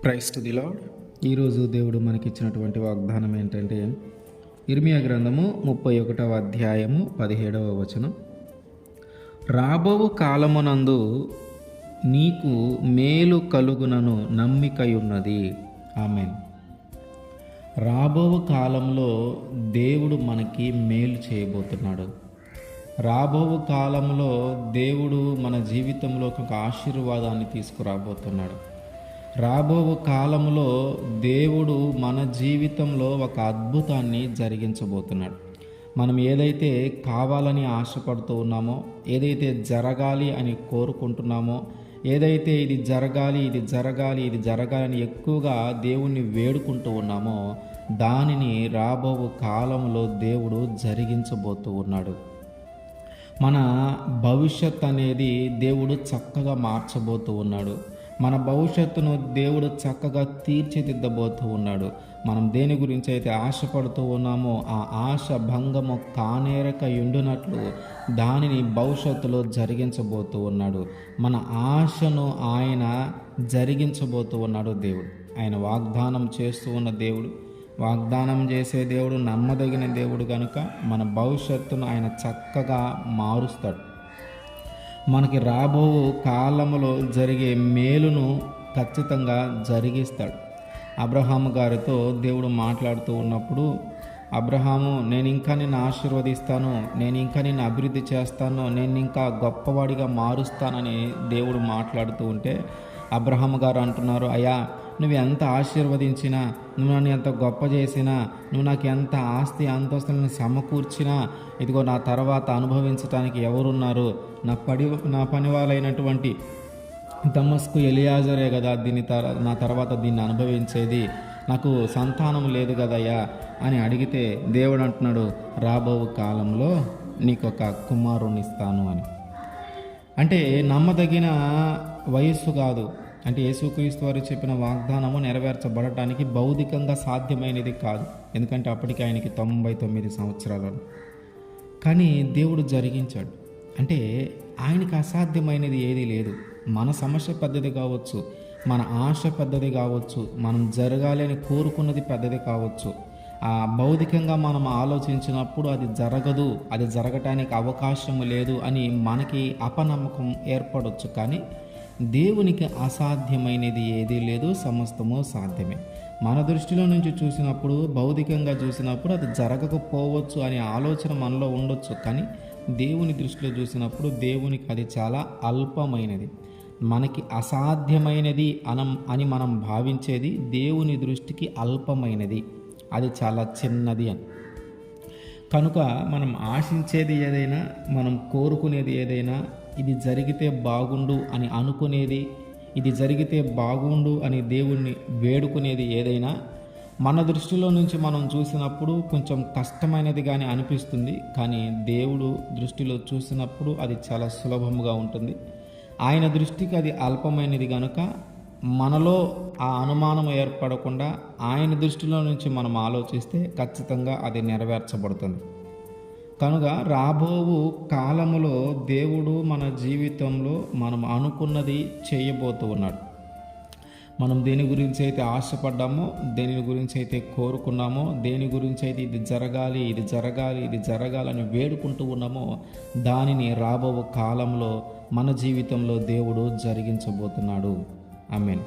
Praise to the lord. ఈరోజు దేవుడు మనకిచ్చినటువంటి వాగ్దానం ఏంటంటే ఇర్మియా గ్రంథము 31వ అధ్యాయము 17వ వచనం. రాబోవు కాలమునందు నీకు మేలు కలుగునను నమ్మికయున్నది. ఆమేన్. రాబోవు కాలంలో దేవుడు మనకి మేలు చేయబోతున్నాడు. రాబోవు కాలంలో దేవుడు మన జీవితంలోకి ఒక ఆశీర్వాదాన్ని తీసుకురాబోతున్నాడు. రాబోవు కాలంలో దేవుడు మన జీవితంలో ఒక అద్భుతాన్ని జరిగించబోతున్నాడు. మనం ఏదైతే కావాలని ఆశపడుతూ ఉన్నామో, ఏదైతే జరగాలి అని కోరుకుంటున్నామో, ఏదైతే ఇది జరగాలి అని ఎక్కువగా దేవుణ్ణి వేడుకుంటూ ఉన్నామో, దానిని రాబోవు కాలంలో దేవుడు జరిగించబోతూ ఉన్నాడు. మన భవిష్యత్ అనేది దేవుడు చక్కగా మార్చబోతూ ఉన్నాడు. మన భవిష్యత్తును దేవుడు చక్కగా తీర్చిదిద్దబోతూ ఉన్నాడు. మనం దేని గురించి అయితే ఆశపడుతూ ఉన్నామో ఆ ఆశ భంగము కానేరక ఉండునట్లు దానిని భవిష్యత్తులో జరిగించబోతూ ఉన్నాడు. మన ఆశను ఆయన జరిగించబోతూ ఉన్నాడు. దేవుడు ఆయన వాగ్దానం చేస్తూ ఉన్న దేవుడు, వాగ్దానం చేసే దేవుడు, నమ్మదగిన దేవుడు కనుక మన భవిష్యత్తును ఆయన చక్కగా మారుస్తాడు. మనకి రాబో కాలంలో జరిగే మేలును ఖచ్చితంగా జరిగిస్తాడు. అబ్రహాము గారితో దేవుడు మాట్లాడుతూ ఉన్నప్పుడు, అబ్రహాము, నేను ఇంకా నిన్ను ఆశీర్వదిస్తాను, నేను ఇంకా నిన్ను అభివృద్ధి చేస్తాను, నేను ఇంకా గొప్పవాడిగా మారుస్తానని దేవుడు మాట్లాడుతూ ఉంటే అబ్రహాము గారు అంటున్నారు, అయ్యా, నువ్వు ఎంత ఆశీర్వదించినా, నువ్వు నన్ను ఎంత గొప్ప చేసినా, నువ్వు నాకు ఎంత ఆస్తి అంతస్తులను సమకూర్చినా, ఇదిగో నా తర్వాత అనుభవించడానికి ఎవరున్నారు? నా పని వాళ్ళైనటువంటి దమస్కు ఎలియాజరే కదా నా తర్వాత దీన్ని అనుభవించేది. నాకు సంతానం లేదు కదయ్యా అని అడిగితే దేవుడు అంటున్నాడు, రాబో కాలంలో నీకు ఒక కుమారుని ఇస్తాను అని. అంటే నమ్మదగిన వయస్సు కాదు, అంటే యేసుక్రీస్తు వారు చెప్పిన వాగ్దానము నెరవేర్చబడటానికి భౌతికంగా సాధ్యమైనది కాదు. ఎందుకంటే అప్పటికి ఆయనకి 99 సంవత్సరాలు. కానీ దేవుడు జరిగించాడు. అంటే ఆయనకి అసాధ్యమైనది ఏదీ లేదు. మన సమస్య పెద్దది కావచ్చు, మన ఆశ పెద్దది కావచ్చు, మనం జరగాలి అని కోరుకున్నది పెద్దది కావచ్చు. ఆ భౌతికంగా మనం ఆలోచించినప్పుడు అది జరగదు, అది జరగటానికి అవకాశం లేదు అని మనకి అపనమ్మకం ఏర్పడవచ్చు. కానీ దేవునికి అసాధ్యమైనది ఏదీ లేదు, సమస్తము సాధ్యమే. మన దృష్టిలో నుంచి చూసినప్పుడు, భౌతికంగా చూసినప్పుడు అది జరగకపోవచ్చు అనే ఆలోచన మనలో ఉండొచ్చు. కానీ దేవుని దృష్టిలో చూసినప్పుడు దేవునికి అది చాలా అల్పమైనది. మనకి అసాధ్యమైనది అని మనం భావించేది దేవుని దృష్టికి అల్పమైనది, అది చాలా చిన్నది అని. కనుక మనం ఆశించేది ఏదైనా, మనం కోరుకునేది ఏదైనా, ఇది జరిగితే బాగుండు అని అనుకునేది, ఇది జరిగితే బాగుండు అని దేవుణ్ణి వేడుకునేది ఏదైనా మన దృష్టిలో నుంచి మనం చూసినప్పుడు కొంచెం కష్టమైనదిగానే అనిపిస్తుంది. కానీ దేవుడు దృష్టిలో చూసినప్పుడు అది చాలా సులభముగా ఉంటుంది. ఆయన దృష్టికి అది అల్పమైనది కనుక మనలో ఆ అనుమానం ఏర్పడకుండా ఆయన దృష్టిలో నుంచి మనం ఆలోచిస్తే ఖచ్చితంగా అది నెరవేర్చబడుతుంది. కనుక రాబోవు కాలములో దేవుడు మన జీవితంలో మనం అనుకున్నది చేయబోతూ ఉన్నాడు. మనం దేని గురించి అయితే ఆశపడ్డామో, దేని గురించి అయితే కోరుకున్నామో, దేని గురించి అయితే ఇది జరగాలని వేడుకుంటూ ఉన్నామో, దానిని రాబోవు కాలంలో మన జీవితంలో దేవుడు జరిగించబోతున్నాడు. ఆమేన్.